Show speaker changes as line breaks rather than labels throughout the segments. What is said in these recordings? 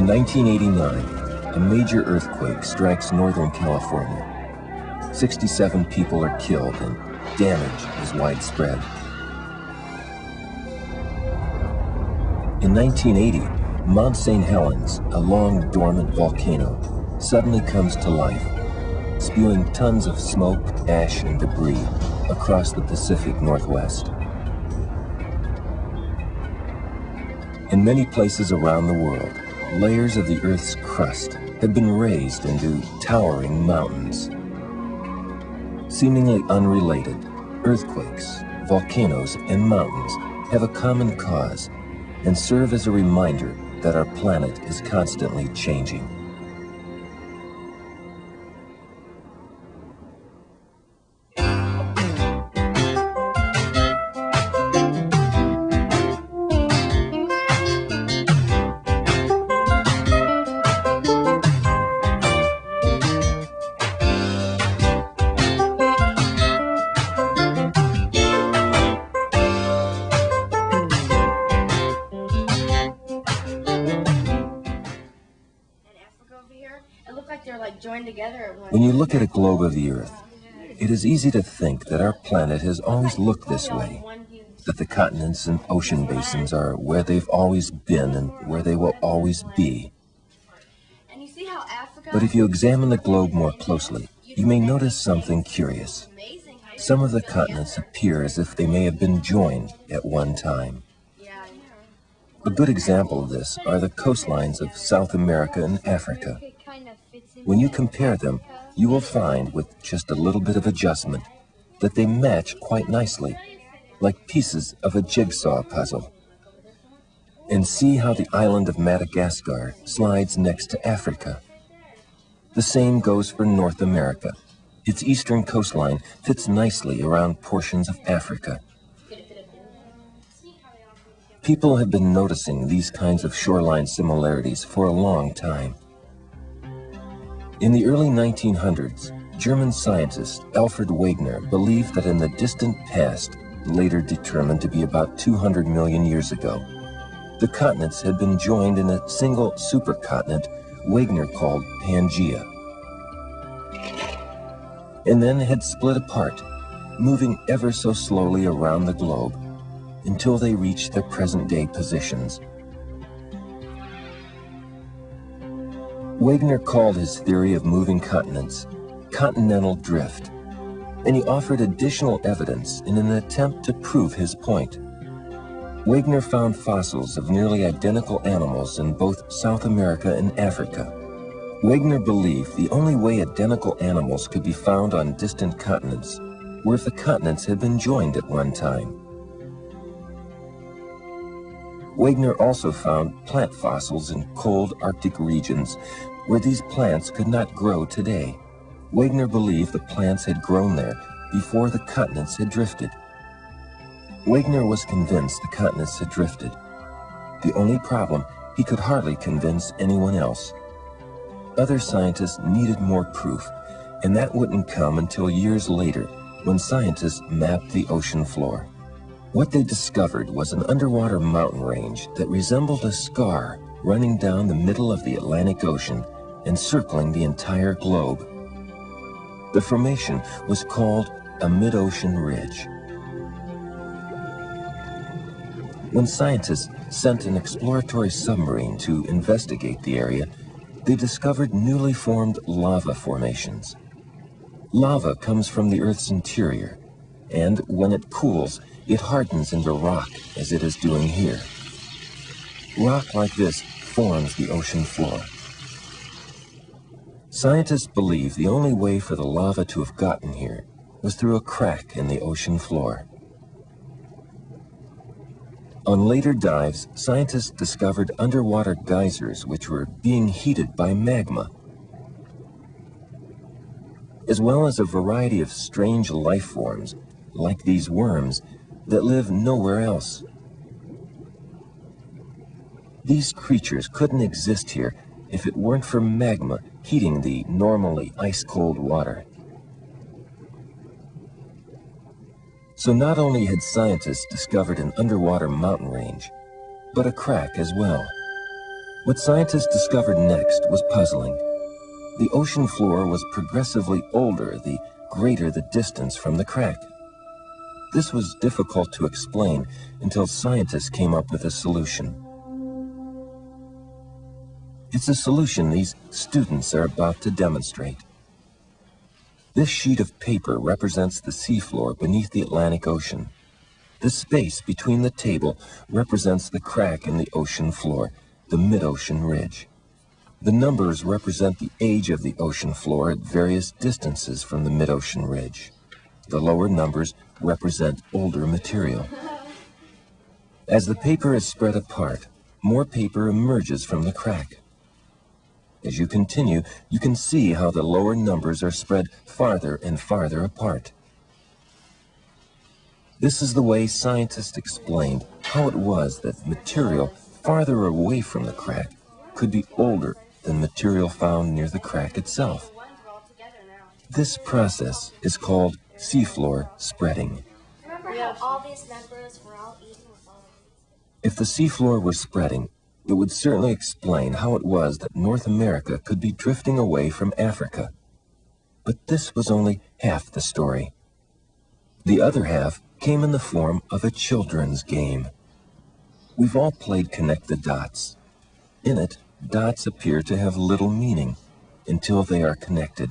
In 1989, a major earthquake strikes Northern California. 67 people are killed and damage is widespread. In 1980, Mount St. Helens, a long dormant volcano, suddenly comes to life, spewing tons of smoke, ash, and debris across the Pacific Northwest. In many places around the world, layers of the Earth's crust have been raised into towering mountains. Seemingly unrelated, earthquakes, volcanoes, and mountains have a common cause and serve as a reminder that our planet is constantly changing. When you look at a globe of the Earth, it is easy to think that our planet has always looked this way, that the continents and ocean basins are where they've always been and where they will always be. But if you examine the globe more closely, you may notice something curious. Some of the continents appear as if they may have been joined at one time. A good example of this are the coastlines of South America and Africa. When you compare them, you will find, with just a little bit of adjustment, that they match quite nicely, like pieces of a jigsaw puzzle. And see how the island of Madagascar slides next to Africa. The same goes for North America. Its eastern coastline fits nicely around portions of Africa. People have been noticing these kinds of shoreline similarities for a long time. In the early 1900s, German scientist Alfred Wegener believed that in the distant past, later determined to be about 200 million years ago, the continents had been joined in a single supercontinent Wegener called Pangaea, and then had split apart, moving ever so slowly around the globe until they reached their present-day positions. Wegener called his theory of moving continents Continental Drift, and he offered additional evidence in an attempt to prove his point. Wegener found fossils of nearly identical animals in both South America and Africa. Wegener believed the only way identical animals could be found on distant continents were if the continents had been joined at one time. Wegener also found plant fossils in cold Arctic regions where these plants could not grow today. Wegener believed the plants had grown there before the continents had drifted. Wegener was convinced the continents had drifted. The only problem, he could hardly convince anyone else. Other scientists needed more proof, and that wouldn't come until years later when scientists mapped the ocean floor. What they discovered was an underwater mountain range that resembled a scar running down the middle of the Atlantic Ocean and circling the entire globe. The formation was called a mid-ocean ridge. When scientists sent an exploratory submarine to investigate the area, they discovered newly formed lava formations. Lava comes from the Earth's interior, and when it cools, it hardens into rock, as it is doing here. Rock like this forms the ocean floor. Scientists believe the only way for the lava to have gotten here was through a crack in the ocean floor. On later dives, scientists discovered underwater geysers which were being heated by magma, as well as a variety of strange life forms, like these worms, that live nowhere else. These creatures couldn't exist here if it weren't for magma heating the normally ice-cold water. So not only had scientists discovered an underwater mountain range, but a crack as well. What scientists discovered next was puzzling. The ocean floor was progressively older the greater the distance from the crack. This was difficult to explain until scientists came up with a solution. It's a solution these students are about to demonstrate. This sheet of paper represents the seafloor beneath the Atlantic Ocean. The space between the table represents the crack in the ocean floor, the mid-ocean ridge. The numbers represent the age of the ocean floor at various distances from the mid-ocean ridge. The lower numbers represent older material. As the paper is spread apart, more paper emerges from the crack. As you continue, you can see how the lower numbers are spread farther and farther apart. This is the way scientists explained how it was that material farther away from the crack could be older than material found near the crack itself. This process is called seafloor spreading.
Remember how all these numbers were all eating with all of these?
If the seafloor were spreading, it would certainly explain how it was that North America could be drifting away from Africa. But this was only half the story. The other half came in the form of a children's game. We've all played Connect the Dots. In it, dots appear to have little meaning until they are connected.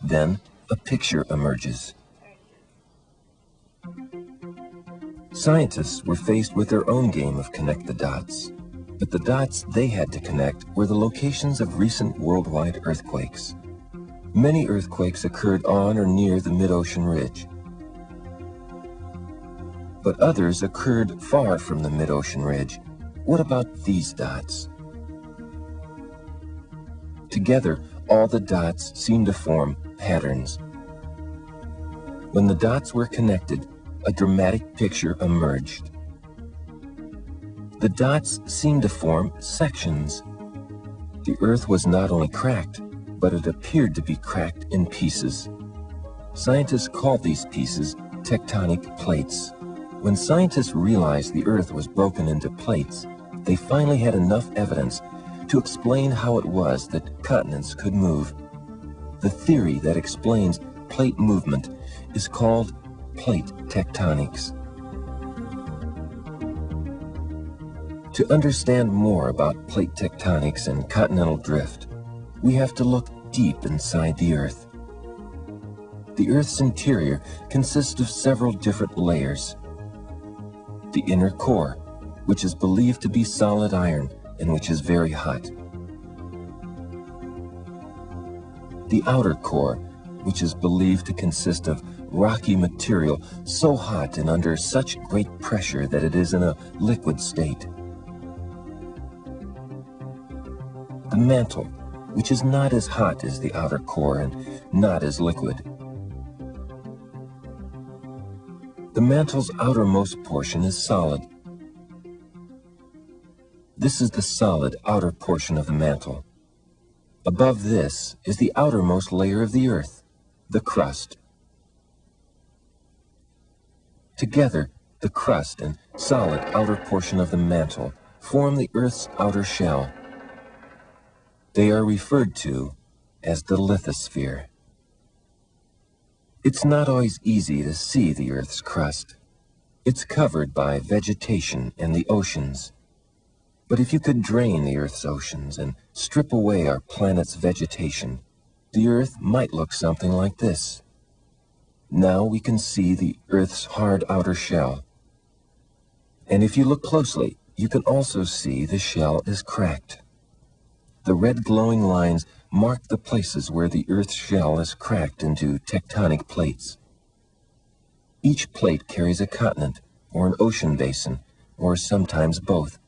Then a picture emerges. Scientists were faced with their own game of Connect the Dots, but the dots they had to connect were the locations of recent worldwide earthquakes. Many earthquakes occurred on or near the mid-ocean ridge, but others occurred far from the mid-ocean ridge. What about these dots? Together, all the dots seem to form patterns. When the dots were connected, a dramatic picture emerged. The dots seemed to form sections. The Earth was not only cracked, but it appeared to be cracked in pieces. Scientists called these pieces tectonic plates. When scientists realized the Earth was broken into plates, they finally had enough evidence to explain how it was that continents could move. The theory that explains plate movement is called plate tectonics. To understand more about plate tectonics and continental drift, we have to look deep inside the Earth. The Earth's interior consists of several different layers. The inner core, which is believed to be solid iron and which is very hot. The outer core, which is believed to consist of rocky material so hot and under such great pressure that it is in a liquid state. The mantle, which is not as hot as the outer core and not as liquid. The mantle's outermost portion is solid. This is the solid outer portion of the mantle. Above this is the outermost layer of the Earth, the crust. Together, the crust and solid outer portion of the mantle form the Earth's outer shell. They are referred to as the lithosphere. It's not always easy to see the Earth's crust. It's covered by vegetation and the oceans. But if you could drain the Earth's oceans and strip away our planet's vegetation, the Earth might look something like this. Now we can see the Earth's hard outer shell. And if you look closely, you can also see the shell is cracked. The red glowing lines mark the places where the Earth's shell is cracked into tectonic plates. Each plate carries a continent, or an ocean basin, or sometimes both.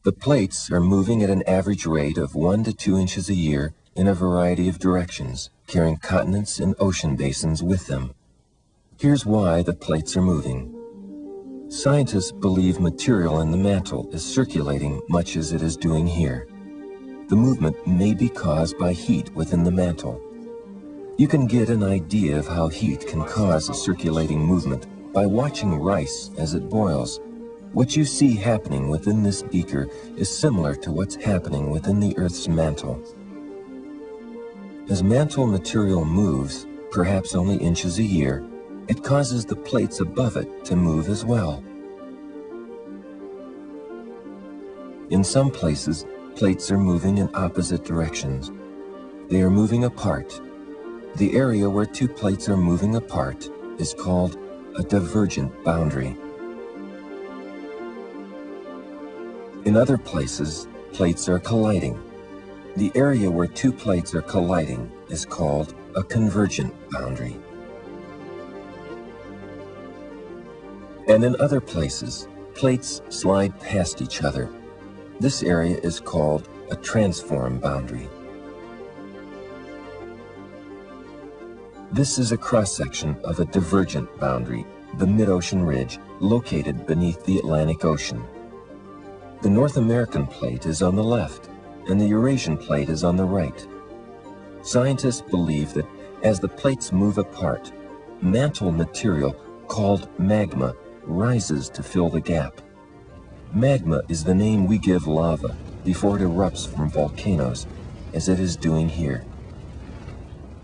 The plates are moving at an average rate of 1 to 2 inches a year in a variety of directions, carrying continents and ocean basins with them. Here's why the plates are moving. Scientists believe material in the mantle is circulating much as it is doing here. The movement may be caused by heat within the mantle. You can get an idea of how heat can cause a circulating movement by watching rice as it boils. What you see happening within this beaker is similar to what's happening within the Earth's mantle. As mantle material moves, perhaps only inches a year, it causes the plates above it to move as well. In some places, plates are moving in opposite directions. They are moving apart. The area where two plates are moving apart is called a divergent boundary. In other places, plates are colliding. The area where two plates are colliding is called a convergent boundary. And in other places, plates slide past each other. This area is called a transform boundary. This is a cross-section of a divergent boundary, the mid-ocean ridge, located beneath the Atlantic Ocean. The North American plate is on the left, and the Eurasian plate is on the right. Scientists believe that as the plates move apart, mantle material called magma rises to fill the gap. Magma is the name we give lava before it erupts from volcanoes, as it is doing here.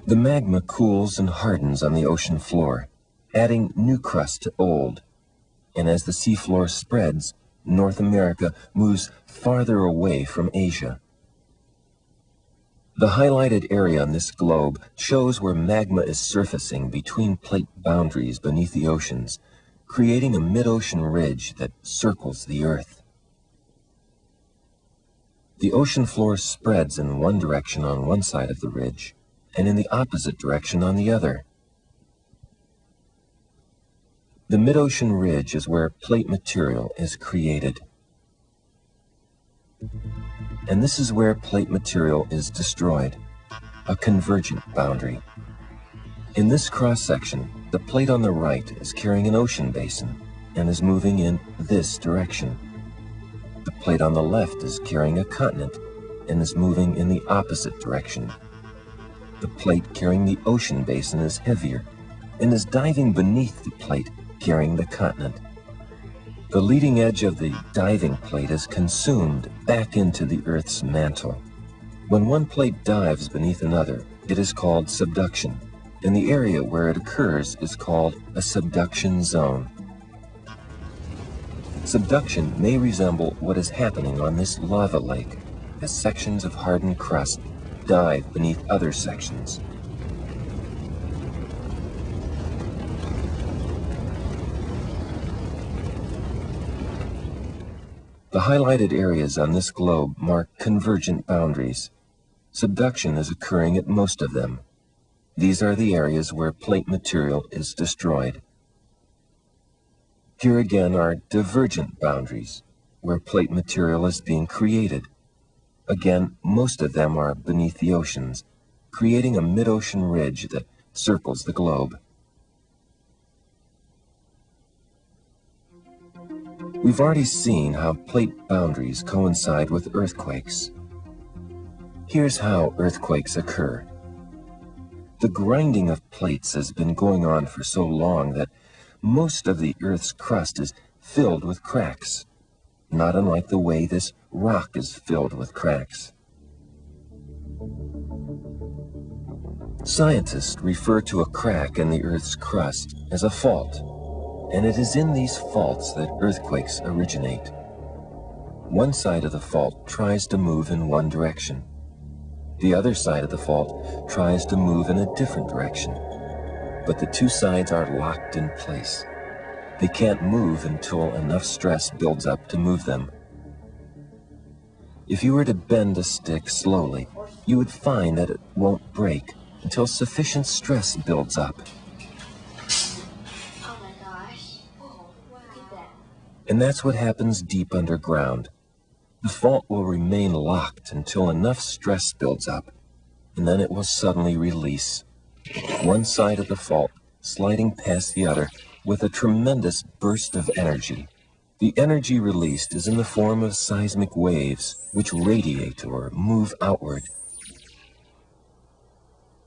The magma cools and hardens on the ocean floor, adding new crust to old. And as the seafloor spreads, North America moves farther away from Asia. The highlighted area on this globe shows where magma is surfacing between plate boundaries beneath the oceans, creating a mid-ocean ridge that circles the Earth. The ocean floor spreads in one direction on one side of the ridge, and in the opposite direction on the other. The mid-ocean ridge is where plate material is created. And this is where plate material is destroyed, a convergent boundary. In this cross-section, the plate on the right is carrying an ocean basin and is moving in this direction. The plate on the left is carrying a continent and is moving in the opposite direction. The plate carrying the ocean basin is heavier and is diving beneath the plate carrying the continent. The leading edge of the diving plate is consumed back into the Earth's mantle. When one plate dives beneath another, it is called subduction, and the area where it occurs is called a subduction zone. Subduction may resemble what is happening on this lava lake, as sections of hardened crust dive beneath other sections. The highlighted areas on this globe mark convergent boundaries. Subduction is occurring at most of them. These are the areas where plate material is destroyed. Here again are divergent boundaries, where plate material is being created. Again, most of them are beneath the oceans, creating a mid-ocean ridge that circles the globe. We've already seen how plate boundaries coincide with earthquakes. Here's how earthquakes occur. The grinding of plates has been going on for so long that most of the Earth's crust is filled with cracks, not unlike the way this rock is filled with cracks. Scientists refer to a crack in the Earth's crust as a fault, and it is in these faults that earthquakes originate. One side of the fault tries to move in one direction. The other side of the fault tries to move in a different direction, but the two sides are locked in place. They can't move until enough stress builds up to move them. If you were to bend a stick slowly, you would find that it won't break until sufficient stress builds up.
Oh my gosh. Oh, wow. Look at that.
And that's what happens deep underground. The fault will remain locked until enough stress builds up, and then it will suddenly release. One side of the fault sliding past the other with a tremendous burst of energy. The energy released is in the form of seismic waves, which radiate or move outward.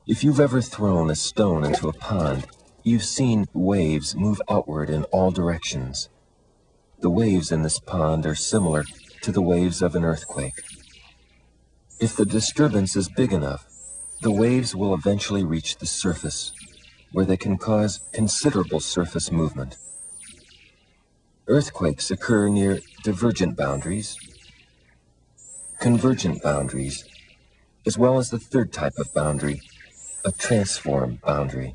If you've ever thrown a stone into a pond, you've seen waves move outward in all directions. The waves in this pond are similar to the waves of an earthquake. If the disturbance is big enough, the waves will eventually reach the surface, where they can cause considerable surface movement. Earthquakes occur near divergent boundaries, convergent boundaries, as well as the third type of boundary, a transform boundary.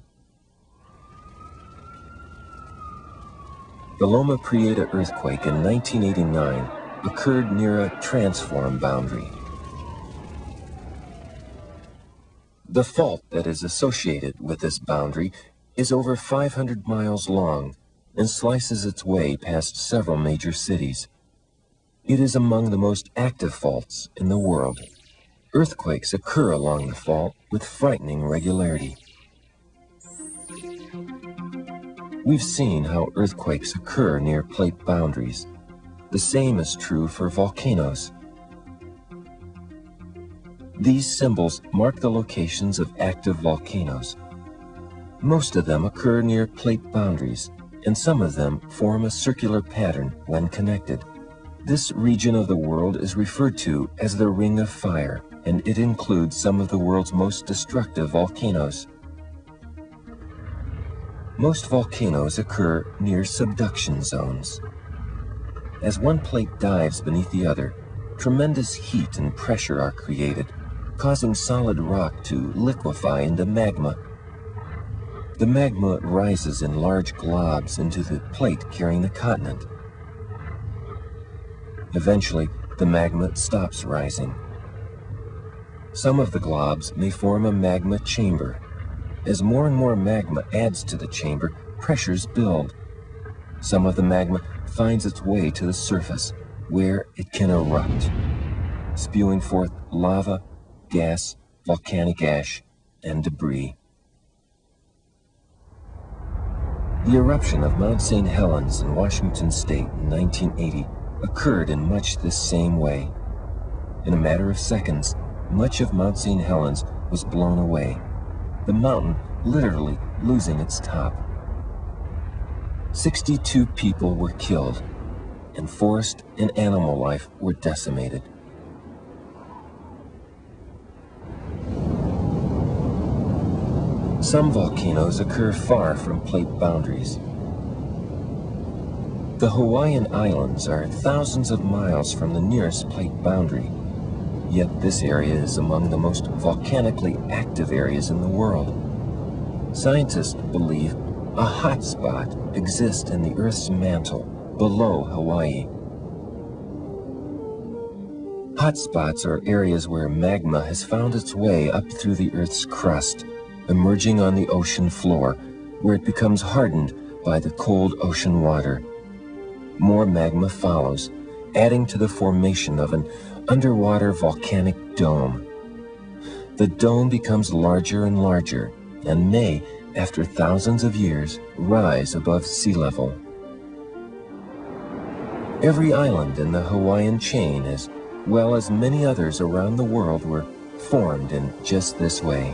The Loma Prieta earthquake in 1989 occurred near a transform boundary. The fault that is associated with this boundary is over 500 miles long and slices its way past several major cities. It is among the most active faults in the world. Earthquakes occur along the fault with frightening regularity. We've seen how earthquakes occur near plate boundaries. The same is true for volcanoes. These symbols mark the locations of active volcanoes. Most of them occur near plate boundaries, and some of them form a circular pattern when connected. This region of the world is referred to as the Ring of Fire, and it includes some of the world's most destructive volcanoes. Most volcanoes occur near subduction zones. As one plate dives beneath the other, tremendous heat and pressure are created, causing solid rock to liquefy into magma. The magma rises in large globs into the plate carrying the continent. Eventually, the magma stops rising. Some of the globs may form a magma chamber. As more and more magma adds to the chamber, pressures build. Some of the magma finds its way to the surface, where it can erupt, spewing forth lava, gas, volcanic ash, and debris. The eruption of Mount St. Helens in Washington State in 1980 occurred in much this same way. In a matter of seconds, much of Mount St. Helens was blown away, the mountain literally losing its top. 62 people were killed, and forest and animal life were decimated. Some volcanoes occur far from plate boundaries. The Hawaiian Islands are thousands of miles from the nearest plate boundary, yet this area is among the most volcanically active areas in the world. Scientists believe a hot spot exists in the Earth's mantle below Hawaii. Hot spots are areas where magma has found its way up through the Earth's crust, emerging on the ocean floor, where it becomes hardened by the cold ocean water. More magma follows, adding to the formation of an underwater volcanic dome. The dome becomes larger and larger, and may, after thousands of years, rise above sea level. Every island in the Hawaiian chain, as well as many others around the world, were formed in just this way.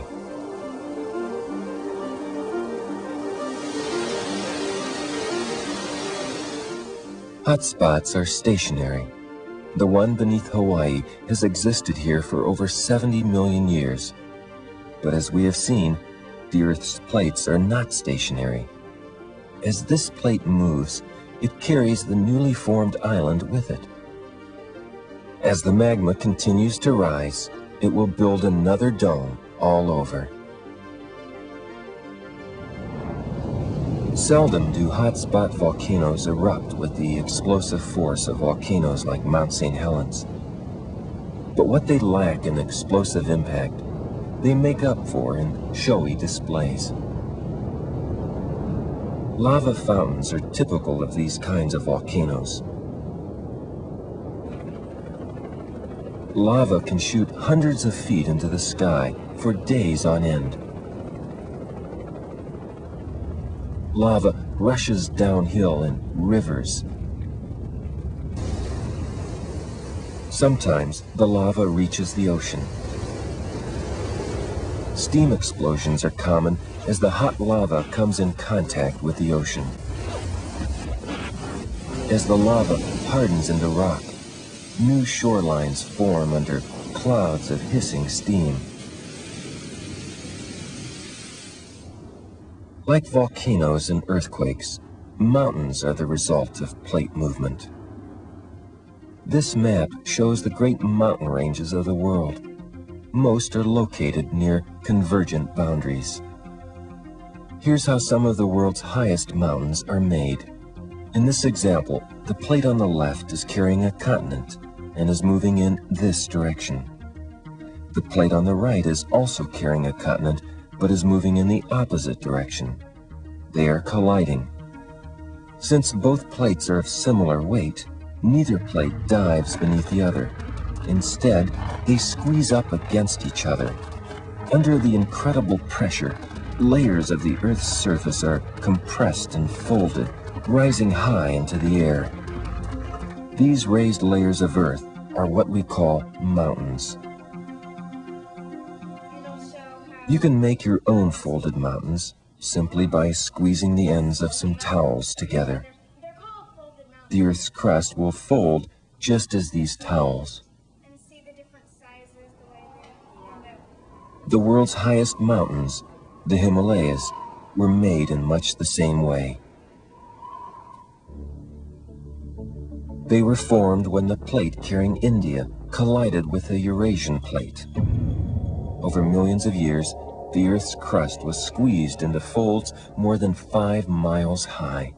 Hotspots are stationary. The one beneath Hawaii has existed here for over 70 million years. But as we have seen, the Earth's plates are not stationary. As this plate moves, it carries the newly formed island with it. As the magma continues to rise, it will build another dome all over. Seldom do hotspot volcanoes erupt with the explosive force of volcanoes like Mount St. Helens. But what they lack in explosive impact, they make up for in showy displays. Lava fountains are typical of these kinds of volcanoes. Lava can shoot hundreds of feet into the sky for days on end. Lava rushes downhill in rivers. Sometimes the lava reaches the ocean. Steam explosions are common as the hot lava comes in contact with the ocean. As the lava hardens into rock, new shorelines form under clouds of hissing steam. Like volcanoes and earthquakes, mountains are the result of plate movement. This map shows the great mountain ranges of the world. Most are located near convergent boundaries. Here's how some of the world's highest mountains are made. In this example, the plate on the left is carrying a continent and is moving in this direction. The plate on the right is also carrying a continent, but is moving in the opposite direction. They are colliding. Since both plates are of similar weight, neither plate dives beneath the other. Instead, they squeeze up against each other. Under the incredible pressure, layers of the Earth's surface are compressed and folded, rising high into the air. These raised layers of Earth are what we call mountains. You can make your own folded mountains simply by squeezing the ends of some towels together. The Earth's crust will fold just as these towels. The world's highest mountains, the Himalayas, were made in much the same way. They were formed when the plate carrying India collided with the Eurasian plate. Over millions of years, the Earth's crust was squeezed into folds more than 5 miles high.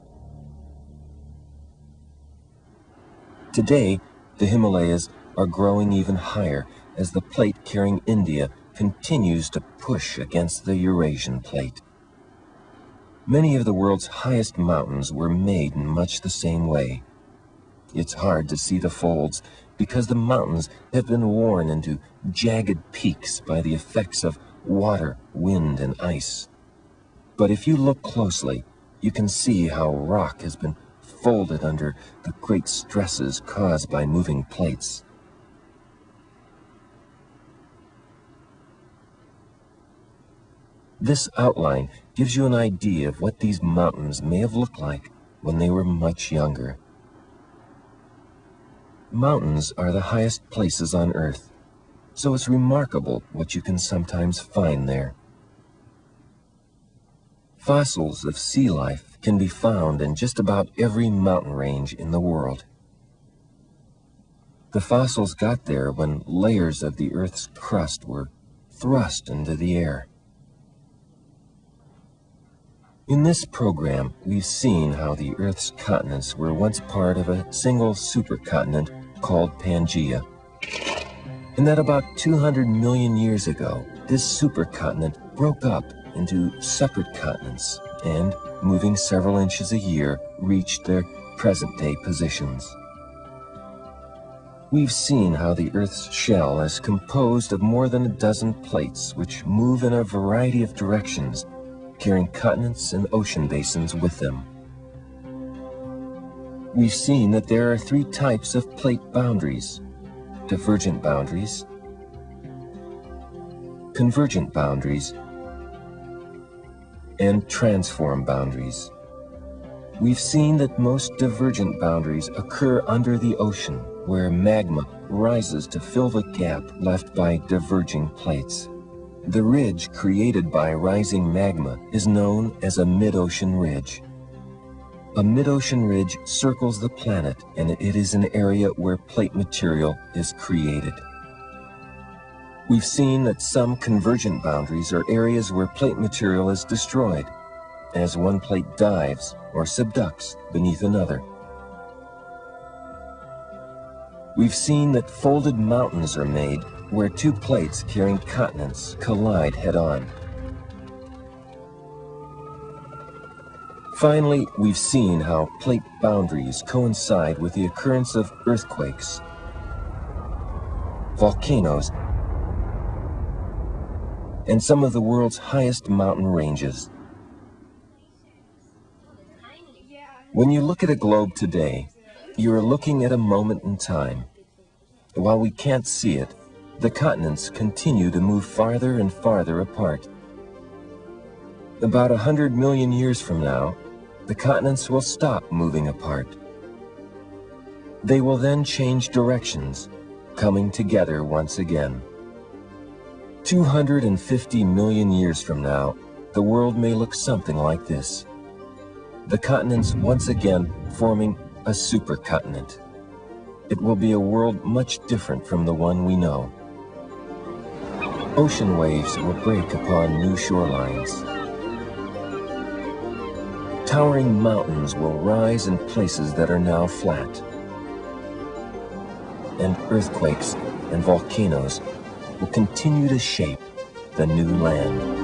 Today, the Himalayas are growing even higher as the plate carrying India continues to push against the Eurasian plate. Many of the world's highest mountains were made in much the same way. It's hard to see the folds because the mountains have been worn into jagged peaks by the effects of water, wind, and ice. But if you look closely, you can see how rock has been folded under the great stresses caused by moving plates. This outline gives you an idea of what these mountains may have looked like when they were much younger. Mountains are the highest places on Earth, so it's remarkable what you can sometimes find there. Fossils of sea life can be found in just about every mountain range in the world. The fossils got there when layers of the Earth's crust were thrust into the air. In this program, we've seen how the Earth's continents were once part of a single supercontinent called Pangaea, and that about 200 million years ago, this supercontinent broke up into separate continents and, moving several inches a year, reached their present-day positions. We've seen how the Earth's shell is composed of more than a dozen plates which move in a variety of directions, carrying continents and ocean basins with them. We've seen that there are 3 types of plate boundaries: divergent boundaries, convergent boundaries, and transform boundaries. We've seen that most divergent boundaries occur under the ocean, where magma rises to fill the gap left by diverging plates. The ridge created by rising magma is known as a mid-ocean ridge. A mid-ocean ridge circles the planet, and it is an area where plate material is created. We've seen that some convergent boundaries are areas where plate material is destroyed, as one plate dives or subducts beneath another. We've seen that folded mountains are made where 2 plates carrying continents collide head-on. Finally, we've seen how plate boundaries coincide with the occurrence of earthquakes, volcanoes, and some of the world's highest mountain ranges. When you look at a globe today, you are looking at a moment in time. While we can't see it, the continents continue to move farther and farther apart. About 100 million years from now, the continents will stop moving apart. They will then change directions, coming together once again. 250 million years from now, the world may look something like this. The continents once again forming a supercontinent. It will be a world much different from the one we know. Ocean waves will break upon new shorelines. Towering mountains will rise in places that are now flat. And earthquakes and volcanoes will continue to shape the new land.